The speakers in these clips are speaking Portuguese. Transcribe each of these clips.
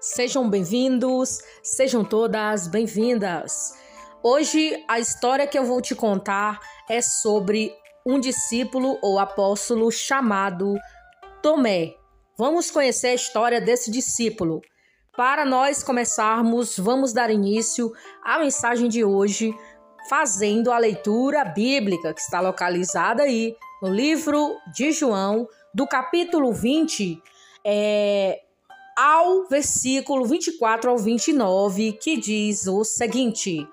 Sejam bem-vindos, sejam todas bem-vindas. Hoje a história que eu vou te contar é sobre um discípulo ou apóstolo chamado Tomé. Vamos conhecer a história desse discípulo. Para nós começarmos, vamos dar início à mensagem de hoje, fazendo a leitura bíblica que está localizada aí no livro de João, do capítulo 20, ao versículo 24 ao 29, que diz o seguinte: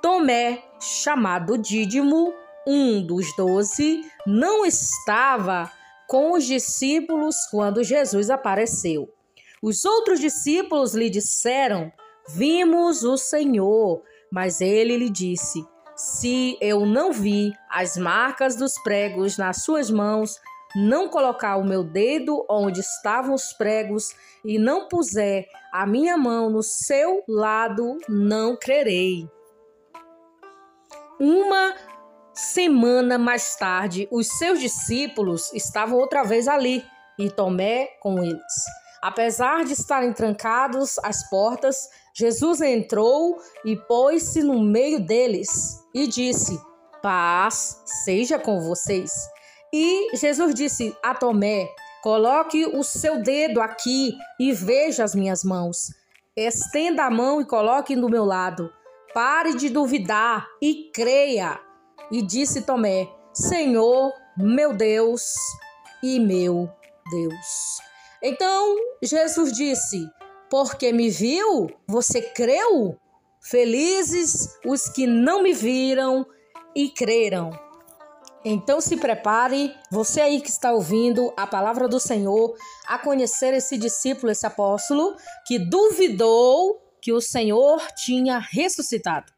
Tomé, chamado Dídimo, um dos 12, não estava com os discípulos quando Jesus apareceu. Os outros discípulos lhe disseram: Vimos o Senhor. Mas ele lhe disse: Se eu não vi as marcas dos pregos nas suas mãos, não colocar o meu dedo onde estavam os pregos e não puser a minha mão no seu lado, não crerei. Uma semana mais tarde, os seus discípulos estavam outra vez ali e Tomé com eles. Apesar de estarem trancadas as portas, Jesus entrou e pôs-se no meio deles e disse: Paz seja com vocês. E Jesus disse a Tomé: Coloque o seu dedo aqui e veja as minhas mãos. Estenda a mão e coloque no meu lado. Pare de duvidar e creia. E disse Tomé: Senhor, meu Deus e meu Deus. Então Jesus disse: Porque me viu, você creu? Felizes os que não me viram e creram. Então se prepare, você aí que está ouvindo a palavra do Senhor, a conhecer esse discípulo, esse apóstolo, que duvidou que o Senhor tinha ressuscitado.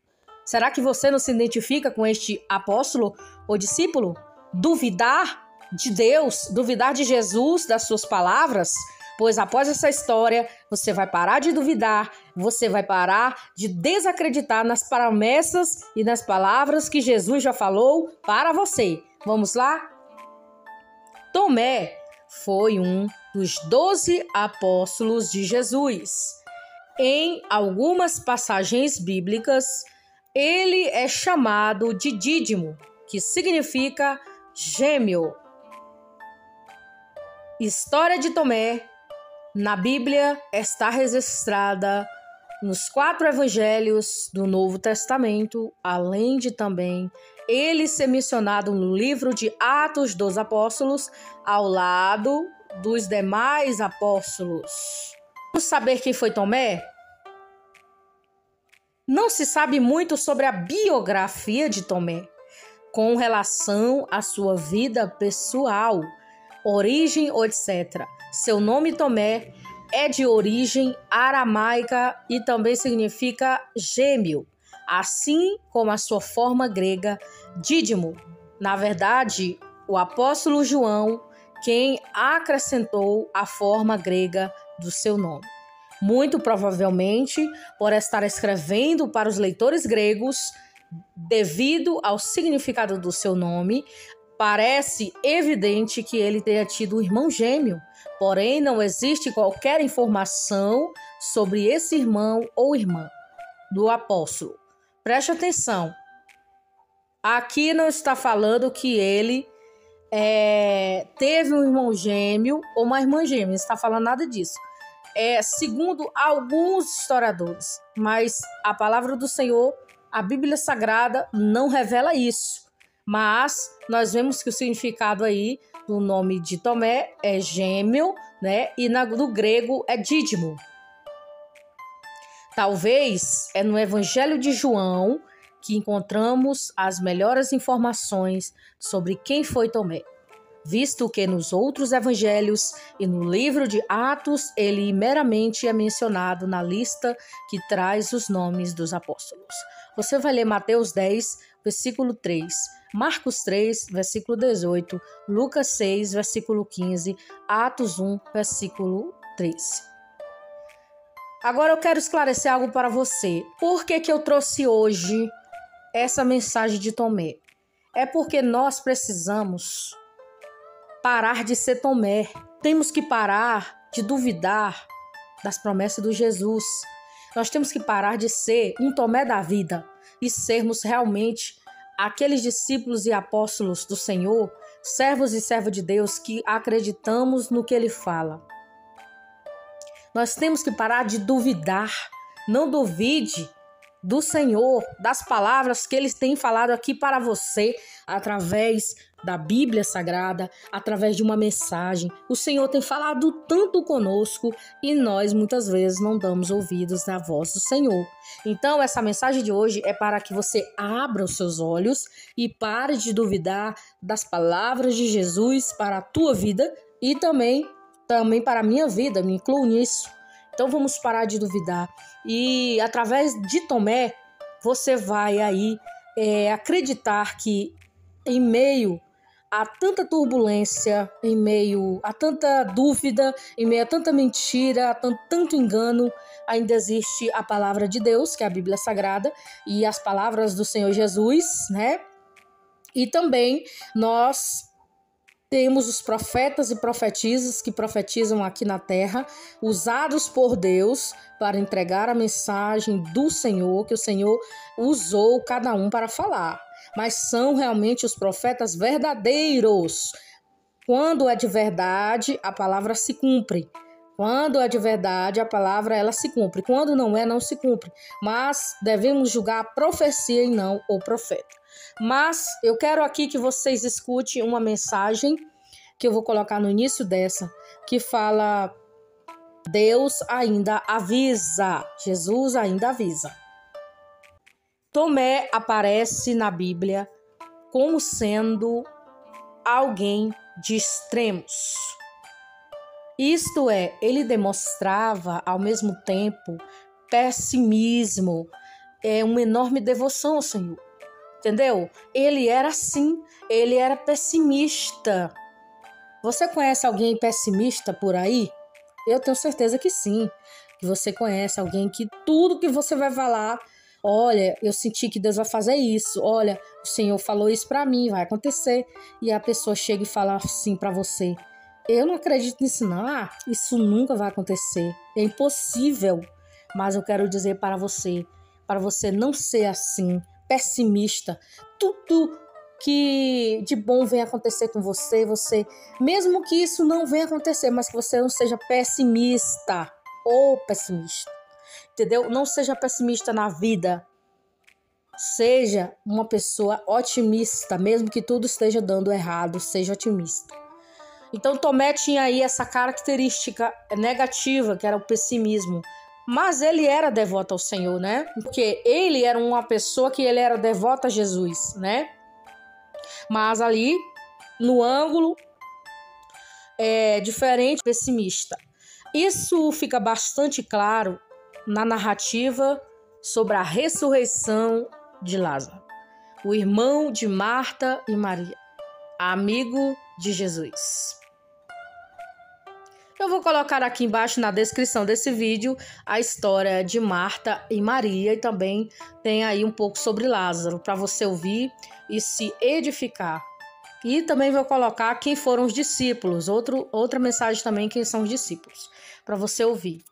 Será que você não se identifica com este apóstolo ou discípulo? Duvidar de Deus, duvidar de Jesus, das suas palavras? Pois após essa história, você vai parar de duvidar, você vai parar de desacreditar nas promessas e nas palavras que Jesus já falou para você. Vamos lá? Tomé foi um dos 12 apóstolos de Jesus. Em algumas passagens bíblicas, ele é chamado de Dídimo, que significa gêmeo. História de Tomé na Bíblia está registrada nos 4 evangelhos do Novo Testamento, além de também ele ser mencionado no livro de Atos dos Apóstolos, ao lado dos demais apóstolos. Vamos saber quem foi Tomé? Não se sabe muito sobre a biografia de Tomé, com relação à sua vida pessoal, origem, etc. Seu nome Tomé é de origem aramaica e também significa gêmeo, assim como a sua forma grega, Dídimo. Na verdade, o apóstolo João, quem acrescentou a forma grega do seu nome. Muito provavelmente, por estar escrevendo para os leitores gregos, devido ao significado do seu nome, parece evidente que ele tenha tido um irmão gêmeo, porém não existe qualquer informação sobre esse irmão ou irmã do apóstolo. Preste atenção, aqui não está falando que ele teve um irmão gêmeo ou uma irmã gêmea, não está falando nada disso. Segundo alguns historiadores, mas a palavra do Senhor, a Bíblia Sagrada, não revela isso. Mas nós vemos que o significado aí do nome de Tomé é gêmeo, né? E no grego é dídimo. Talvez é no Evangelho de João que encontramos as melhores informações sobre quem foi Tomé, visto que nos outros evangelhos e no livro de Atos ele meramente é mencionado na lista que traz os nomes dos apóstolos. Você vai ler Mateus 10, versículo 3, Marcos 3, versículo 18, Lucas 6, versículo 15, Atos 1, versículo 13. Agora eu quero esclarecer algo para você. Por que eu trouxe hoje essa mensagem de Tomé? É porque nós precisamos parar de ser Tomé. Temos que parar de duvidar das promessas de Jesus. Nós temos que parar de ser um Tomé da vida e sermos realmente aqueles discípulos e apóstolos do Senhor, servos e servas de Deus que acreditamos no que Ele fala. Nós temos que parar de duvidar. Não duvide do Senhor, das palavras que Ele tem falado aqui para você, através da Bíblia Sagrada, através de uma mensagem. O Senhor tem falado tanto conosco e nós muitas vezes não damos ouvidos à voz do Senhor. Então, essa mensagem de hoje é para que você abra os seus olhos e pare de duvidar das palavras de Jesus para a tua vida e também para a minha vida, me incluo nisso. Então vamos parar de duvidar. E através de Tomé, você vai aí acreditar que em meio a tanta turbulência, em meio a tanta dúvida, em meio a tanta mentira, a tanto engano, ainda existe a palavra de Deus, que é a Bíblia Sagrada, e as palavras do Senhor Jesus, né? E também nós temos os profetas e profetisas que profetizam aqui na terra, usados por Deus para entregar a mensagem do Senhor, que o Senhor usou cada um para falar. Mas são realmente os profetas verdadeiros. Quando é de verdade, a palavra se cumpre. Quando é de verdade, a palavra ela se cumpre. Quando não é, não se cumpre. Mas devemos julgar a profecia e não o profeta. Mas eu quero aqui que vocês escutem uma mensagem que eu vou colocar no início dessa, que fala: Deus ainda avisa, Jesus ainda avisa. Tomé aparece na Bíblia como sendo alguém de extremos. Isto é, ele demonstrava ao mesmo tempo pessimismo, uma enorme devoção ao Senhor. Entendeu? Ele era assim, ele era pessimista. Você conhece alguém pessimista por aí? Eu tenho certeza que sim, que você conhece alguém que tudo que você vai falar, olha, eu senti que Deus vai fazer isso, olha, o Senhor falou isso para mim, vai acontecer. E a pessoa chega e fala assim para você: eu não acredito nisso não, isso nunca vai acontecer, é impossível. Mas eu quero dizer para você não ser assim, pessimista. Tudo que de bom venha acontecer com você, mesmo que isso não venha acontecer, mas que você não seja pessimista ou pessimista, entendeu? Não seja pessimista na vida, seja uma pessoa otimista, mesmo que tudo esteja dando errado, seja otimista. Então Tomé tinha aí essa característica negativa, que era o pessimismo. Mas ele era devoto ao Senhor, né? Porque ele era uma pessoa que ele era devota a Jesus, né? Mas ali, no ângulo, é diferente, pessimista. Isso fica bastante claro na narrativa sobre a ressurreição de Lázaro, o irmão de Marta e Maria, amigo de Jesus. Eu vou colocar aqui embaixo na descrição desse vídeo a história de Marta e Maria e também tem aí um pouco sobre Lázaro para você ouvir e se edificar. E também vou colocar quem foram os discípulos, outra mensagem também, quem são os discípulos, para você ouvir.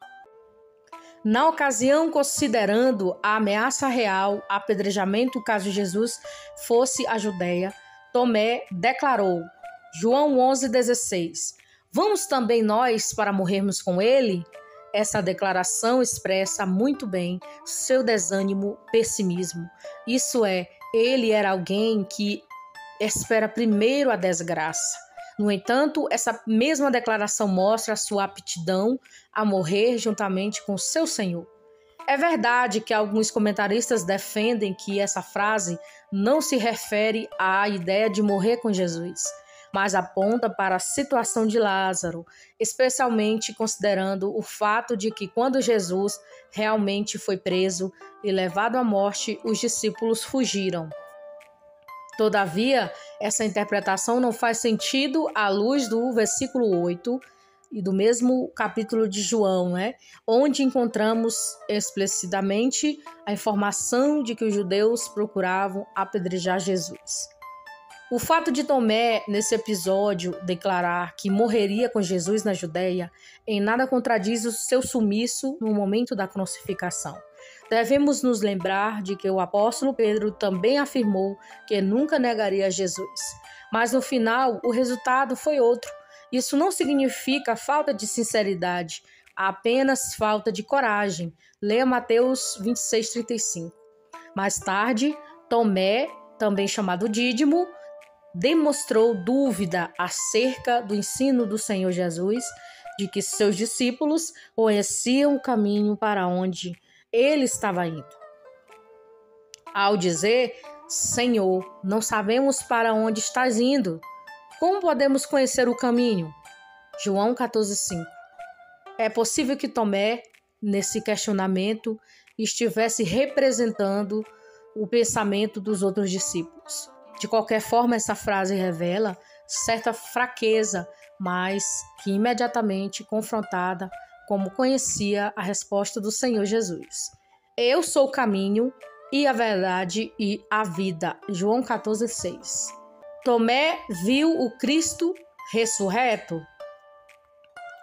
Na ocasião, considerando a ameaça real, apedrejamento caso Jesus fosse à Judeia, Tomé declarou, João 11,16, vamos também nós para morrermos com ele? Essa declaração expressa muito bem seu desânimo, pessimismo. Isso é, ele era alguém que espera primeiro a desgraça. No entanto, essa mesma declaração mostra a sua aptidão a morrer juntamente com seu Senhor. É verdade que alguns comentaristas defendem que essa frase não se refere à ideia de morrer com Jesus, mas aponta para a situação de Lázaro, especialmente considerando o fato de que quando Jesus realmente foi preso e levado à morte, os discípulos fugiram. Todavia, essa interpretação não faz sentido à luz do versículo 8 e do mesmo capítulo de João, né? Onde encontramos explicitamente a informação de que os judeus procuravam apedrejar Jesus. O fato de Tomé, nesse episódio, declarar que morreria com Jesus na Judéia, em nada contradiz o seu sumiço no momento da crucificação. Devemos nos lembrar de que o apóstolo Pedro também afirmou que nunca negaria Jesus. Mas no final, o resultado foi outro. Isso não significa falta de sinceridade, apenas falta de coragem. Leia Mateus 26:35. Mais tarde, Tomé, também chamado Dídimo, demonstrou dúvida acerca do ensino do Senhor Jesus, de que seus discípulos conheciam o caminho para onde ele estava indo. Ao dizer: Senhor, não sabemos para onde estás indo, como podemos conhecer o caminho? João 14:5. É possível que Tomé, nesse questionamento, estivesse representando o pensamento dos outros discípulos. De qualquer forma, essa frase revela certa fraqueza, mas que imediatamente confrontada, como conhecia a resposta do Senhor Jesus. Eu sou o caminho e a verdade e a vida. João 14:6. Tomé viu o Cristo ressurreto.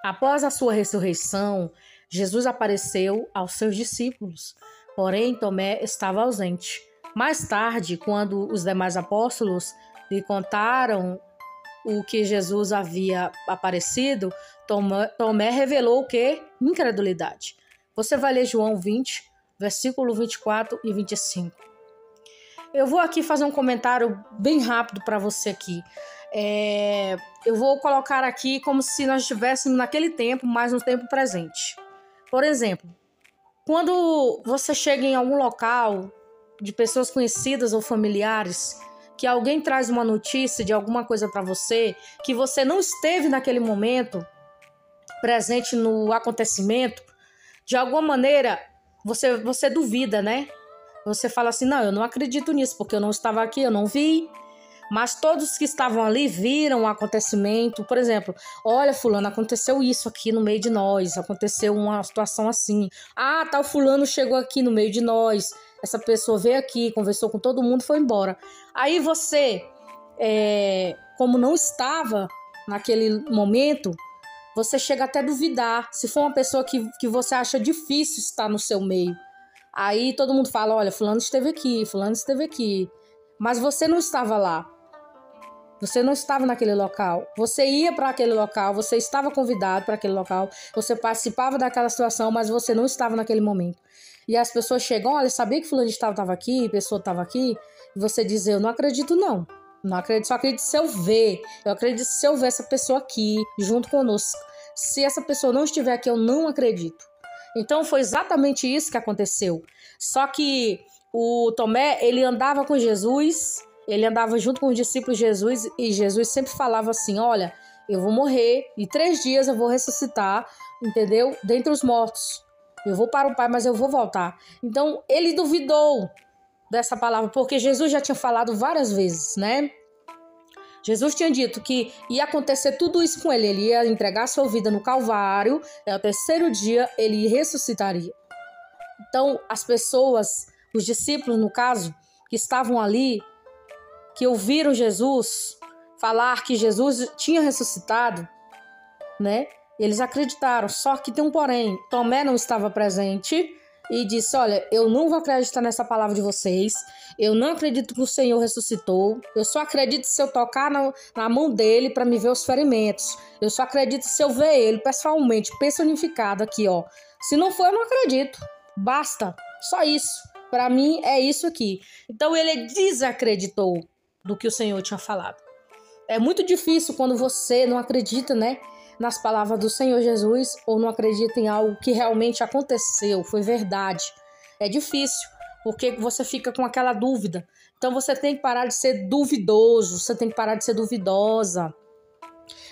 Após a sua ressurreição, Jesus apareceu aos seus discípulos, porém Tomé estava ausente. Mais tarde, quando os demais apóstolos lhe contaram o que Jesus havia aparecido, Tomé revelou o quê? Incredulidade. Você vai ler João 20, versículo 24 e 25. Eu vou aqui fazer um comentário bem rápido para você aqui. Eu vou colocar aqui como se nós estivéssemos naquele tempo, mas no tempo presente. Por exemplo, quando você chega em algum local de pessoas conhecidas ou familiares, que alguém traz uma notícia de alguma coisa para você, que você não esteve naquele momento presente no acontecimento, de alguma maneira você duvida, né? Você fala assim, não, eu não acredito nisso, porque eu não estava aqui, eu não vi. Mas todos que estavam ali viram o acontecimento. Por exemplo, olha, fulano, aconteceu isso aqui no meio de nós, aconteceu uma situação assim. Ah, tal fulano chegou aqui no meio de nós, essa pessoa veio aqui, conversou com todo mundo e foi embora. Aí você, como não estava naquele momento, você chega até a duvidar. Se for uma pessoa que você acha difícil estar no seu meio, aí todo mundo fala, olha, fulano esteve aqui. Mas você não estava lá. Você não estava naquele local. Você ia para aquele local, você estava convidado para aquele local, você participava daquela situação, mas você não estava naquele momento. E as pessoas chegam, olha, sabia que fulano estava aqui, a pessoa estava aqui? E você diz, eu não acredito não. Não acredito, só acredito se eu ver. Eu acredito se eu ver essa pessoa aqui, junto conosco. Se essa pessoa não estiver aqui, eu não acredito. Então foi exatamente isso que aconteceu. Só que o Tomé, ele andava com Jesus, ele andava junto com os discípulos de Jesus, e Jesus sempre falava assim, olha, eu vou morrer, e 3 dias eu vou ressuscitar, entendeu? Dentre os mortos. Eu vou para o Pai, mas eu vou voltar. Então, ele duvidou dessa palavra, porque Jesus já tinha falado várias vezes, né? Jesus tinha dito que ia acontecer tudo isso com ele. Ele ia entregar sua vida no Calvário, e ao 3º dia ele ressuscitaria. Então, as pessoas, os discípulos, no caso, que estavam ali, que ouviram Jesus falar que Jesus tinha ressuscitado, né? Eles acreditaram, só que tem um porém. Tomé não estava presente e disse, olha, eu não vou acreditar nessa palavra de vocês, eu não acredito que o Senhor ressuscitou, eu só acredito se eu tocar na mão dele para me ver os ferimentos, eu só acredito se eu ver ele pessoalmente, personificado aqui, ó. Se não for, eu não acredito, basta, só isso, para mim é isso aqui. Então ele desacreditou do que o Senhor tinha falado. É muito difícil quando você não acredita, né, nas palavras do Senhor Jesus, ou não acredita em algo que realmente aconteceu, foi verdade. É difícil, porque você fica com aquela dúvida. Então você tem que parar de ser duvidoso, você tem que parar de ser duvidosa.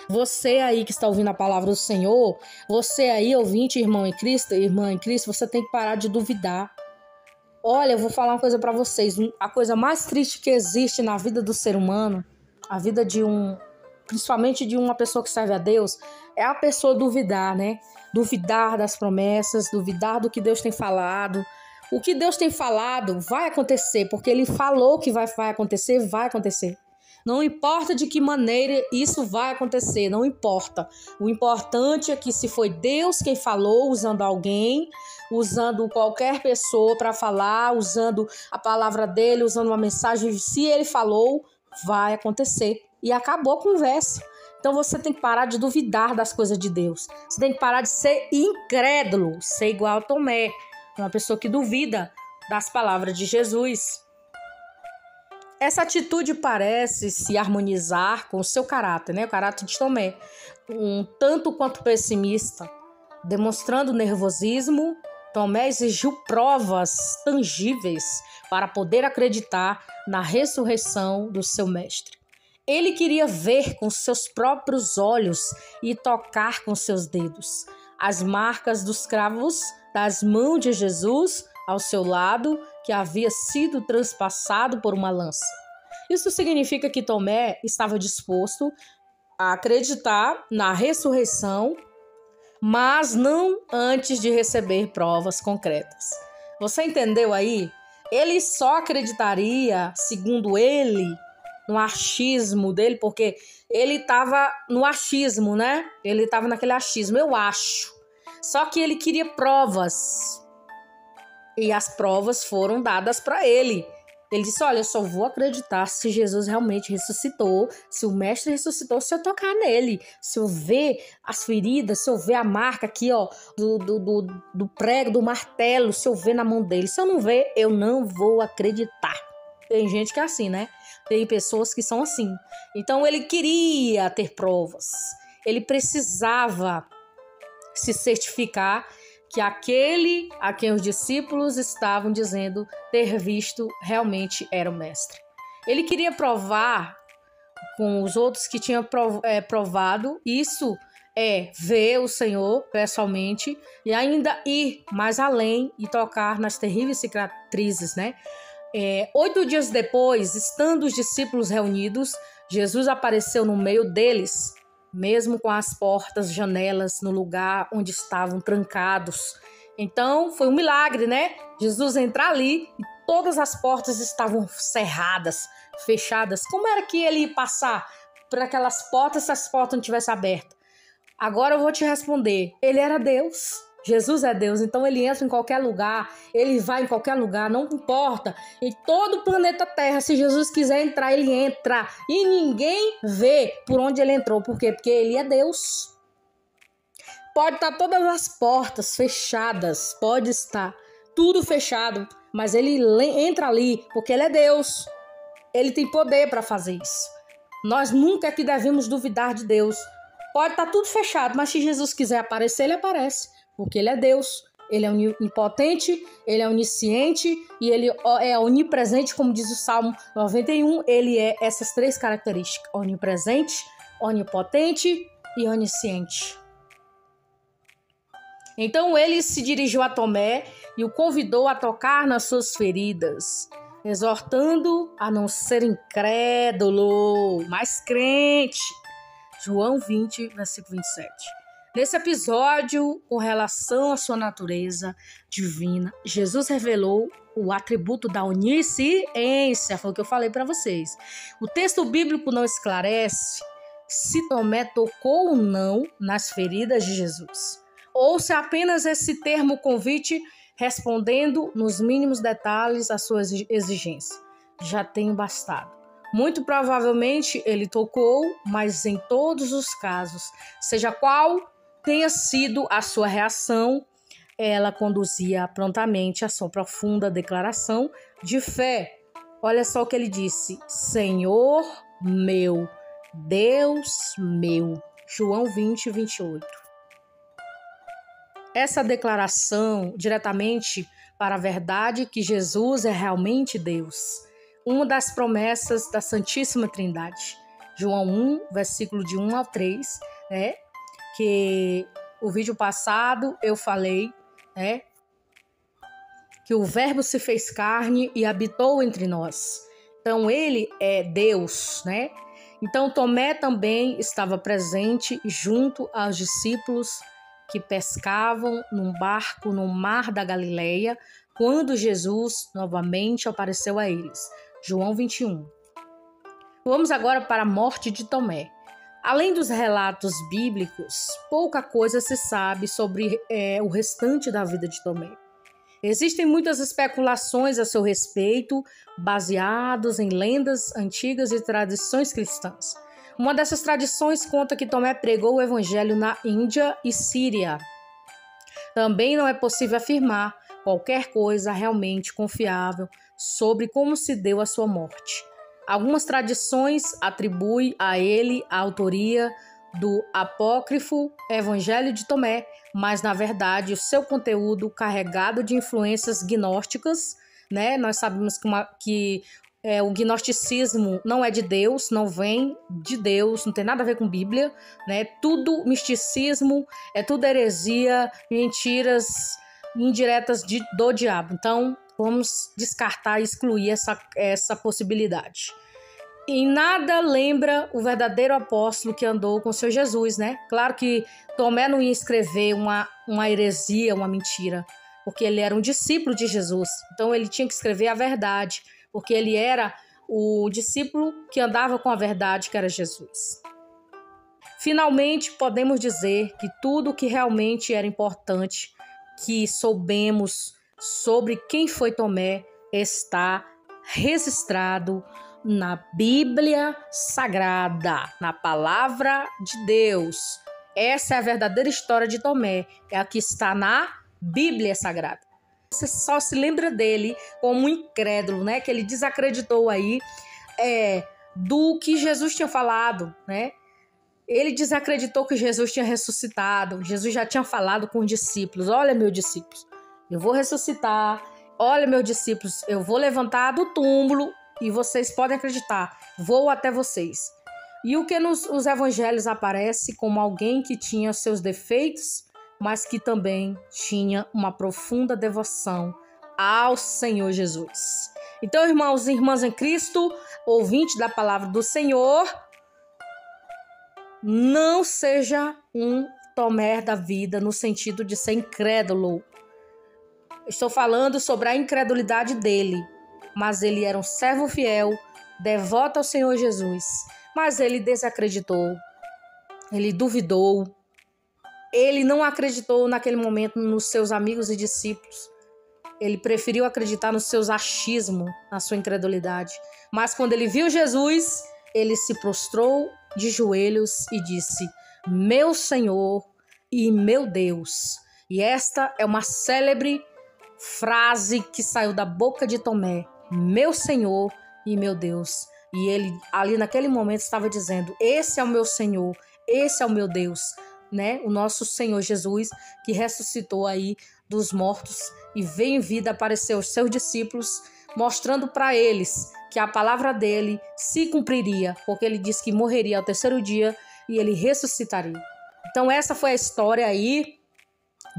Você aí que está ouvindo a palavra do Senhor, você aí, ouvinte, irmão em Cristo, irmã em Cristo, você tem que parar de duvidar. Olha, eu vou falar uma coisa para vocês. A coisa mais triste que existe na vida do ser humano, a vida principalmente de uma pessoa que serve a Deus, é a pessoa duvidar, né? Duvidar das promessas, duvidar do que Deus tem falado. O que Deus tem falado vai acontecer, porque Ele falou que vai acontecer, vai acontecer. Não importa de que maneira isso vai acontecer, não importa. O importante é que se foi Deus quem falou, usando alguém, usando qualquer pessoa para falar, usando a palavra dele, usando uma mensagem, se ele falou, vai acontecer. E acabou a conversa. Então você tem que parar de duvidar das coisas de Deus. Você tem que parar de ser incrédulo, ser igual a Tomé, uma pessoa que duvida das palavras de Jesus. Essa atitude parece se harmonizar com o seu caráter, né? O caráter de Tomé, um tanto quanto pessimista. Demonstrando nervosismo, Tomé exigiu provas tangíveis para poder acreditar na ressurreição do seu mestre. Ele queria ver com seus próprios olhos e tocar com seus dedos as marcas dos cravos das mãos de Jesus ao seu lado, que havia sido transpassado por uma lança. Isso significa que Tomé estava disposto a acreditar na ressurreição, mas não antes de receber provas concretas. Você entendeu aí? Ele só acreditaria, segundo ele, no achismo dele, porque ele estava no achismo, né? Ele estava naquele achismo, eu acho. Só que ele queria provas. E as provas foram dadas para ele. Ele disse, olha, eu só vou acreditar se Jesus realmente ressuscitou, se o mestre ressuscitou, se eu tocar nele, se eu ver as feridas, se eu ver a marca aqui, ó, do prego, do martelo, se eu ver na mão dele. Se eu não ver, eu não vou acreditar. Tem gente que é assim, né? Tem pessoas que são assim. Então ele queria ter provas. Ele precisava se certificar que aquele a quem os discípulos estavam dizendo ter visto realmente era o mestre. Ele queria provar com os outros que tinham provado. Isso é ver o Senhor pessoalmente e ainda ir mais além e tocar nas terríveis cicatrizes, né? 8 dias depois, estando os discípulos reunidos, Jesus apareceu no meio deles, mesmo com as portas, janelas no lugar onde estavam trancados. Então, foi um milagre, né? Jesus entrar ali e todas as portas estavam cerradas, fechadas. Como era que ele ia passar por aquelas portas se as portas não tivessem abertas? Agora eu vou te responder. Ele era Deus. Jesus é Deus, então ele entra em qualquer lugar, ele vai em qualquer lugar, não importa. Em todo o planeta Terra, se Jesus quiser entrar, ele entra. E ninguém vê por onde ele entrou. Por quê? Porque ele é Deus. Pode estar todas as portas fechadas, pode estar tudo fechado, mas ele entra ali porque ele é Deus. Ele tem poder para fazer isso. Nós nunca que devemos duvidar de Deus. Pode estar tudo fechado, mas se Jesus quiser aparecer, ele aparece. Porque ele é Deus, ele é onipotente, ele é onisciente e ele é onipresente, como diz o Salmo 91. Ele é essas 3 características: onipresente, onipotente e onisciente. Então ele se dirigiu a Tomé e o convidou a tocar nas suas feridas, exortando a não ser incrédulo, mas crente. João 20, versículo 27. Nesse episódio, com relação à sua natureza divina, Jesus revelou o atributo da onisciência, foi o que eu falei para vocês. O texto bíblico não esclarece se Tomé tocou ou não nas feridas de Jesus, ou se apenas esse termo convite respondendo nos mínimos detalhes às suas exigências. Já tenho bastado. Muito provavelmente ele tocou, mas em todos os casos, seja qual tenha sido a sua reação, ela conduzia prontamente a sua profunda declaração de fé. Olha só o que ele disse: Senhor meu, Deus meu. João 20, 28. Essa declaração diretamente para a verdade que Jesus é realmente Deus. Uma das promessas da Santíssima Trindade. João 1, versículo de 1 ao 3, né? Que o vídeo passado eu falei, né, que o Verbo se fez carne e habitou entre nós. Então ele é Deus, né? Então Tomé também estava presente junto aos discípulos que pescavam num barco no mar da Galileia, quando Jesus novamente apareceu a eles. João 21. Vamos agora para a morte de Tomé. Além dos relatos bíblicos, pouca coisa se sabe sobre o restante da vida de Tomé. Existem muitas especulações a seu respeito, baseados em lendas antigas e tradições cristãs. Uma dessas tradições conta que Tomé pregou o evangelho na Índia e Síria. Também não é possível afirmar qualquer coisa realmente confiável sobre como se deu a sua morte. Algumas tradições atribuem a ele a autoria do apócrifo Evangelho de Tomé, mas na verdade o seu conteúdo carregado de influências gnósticas, né? Nós sabemos que o gnosticismo não é de Deus, não vem de Deus, não tem nada a ver com Bíblia, né? Tudo misticismo, é tudo heresia, mentiras indiretas do diabo. Então, vamos descartar e excluir essa possibilidade. Em nada lembra o verdadeiro apóstolo que andou com o seu Jesus, né? Claro que Tomé não ia escrever uma heresia, uma mentira, porque ele era um discípulo de Jesus. Então ele tinha que escrever a verdade, porque ele era o discípulo que andava com a verdade, que era Jesus. Finalmente, podemos dizer que tudo que realmente era importante que soubemos sobre quem foi Tomé está registrado na Bíblia Sagrada, na Palavra de Deus. Essa é a verdadeira história de Tomé, é a que está na Bíblia Sagrada. Você só se lembra dele como um incrédulo, né? Que ele desacreditou aí do que Jesus tinha falado, né? Ele desacreditou que Jesus tinha ressuscitado. Jesus já tinha falado com os discípulos: olha, meus discípulos, eu vou ressuscitar. Olha, meus discípulos, eu vou levantar do túmulo e vocês podem acreditar, vou até vocês. E o que nos evangelhos aparece como alguém que tinha seus defeitos, mas que também tinha uma profunda devoção ao Senhor Jesus. Então, irmãos e irmãs em Cristo, ouvinte da palavra do Senhor, não seja um Tomé da vida no sentido de ser incrédulo. Estou falando sobre a incredulidade dele, mas ele era um servo fiel, devoto ao Senhor Jesus. Mas ele desacreditou, ele duvidou, ele não acreditou naquele momento nos seus amigos e discípulos. Ele preferiu acreditar nos seus achismos, na sua incredulidade. Mas quando ele viu Jesus, ele se prostrou de joelhos e disse: meu Senhor e meu Deus. E esta é uma célebre frase que saiu da boca de Tomé: meu Senhor e meu Deus. E ele ali naquele momento estava dizendo: esse é o meu Senhor, esse é o meu Deus, né? O nosso Senhor Jesus, que ressuscitou aí dos mortos e veio em vida aparecer aos seus discípulos, mostrando para eles que a palavra dele se cumpriria, porque ele disse que morreria ao terceiro dia e ele ressuscitaria. Então essa foi a história aí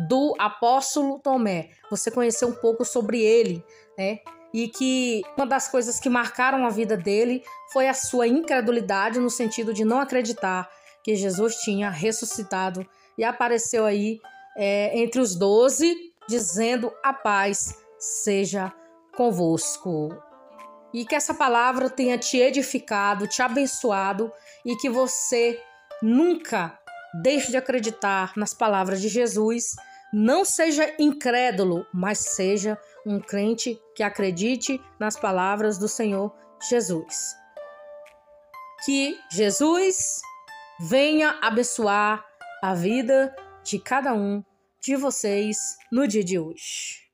do apóstolo Tomé. Você conheceu um pouco sobre ele, né? E que uma das coisas que marcaram a vida dele foi a sua incredulidade, no sentido de não acreditar que Jesus tinha ressuscitado e apareceu aí entre os 12, dizendo: a paz seja convosco. E que essa palavra tenha te edificado, te abençoado, e que você nunca deixe de acreditar nas palavras de Jesus. Não seja incrédulo, mas seja um crente que acredite nas palavras do Senhor Jesus. Que Jesus venha abençoar a vida de cada um de vocês no dia de hoje.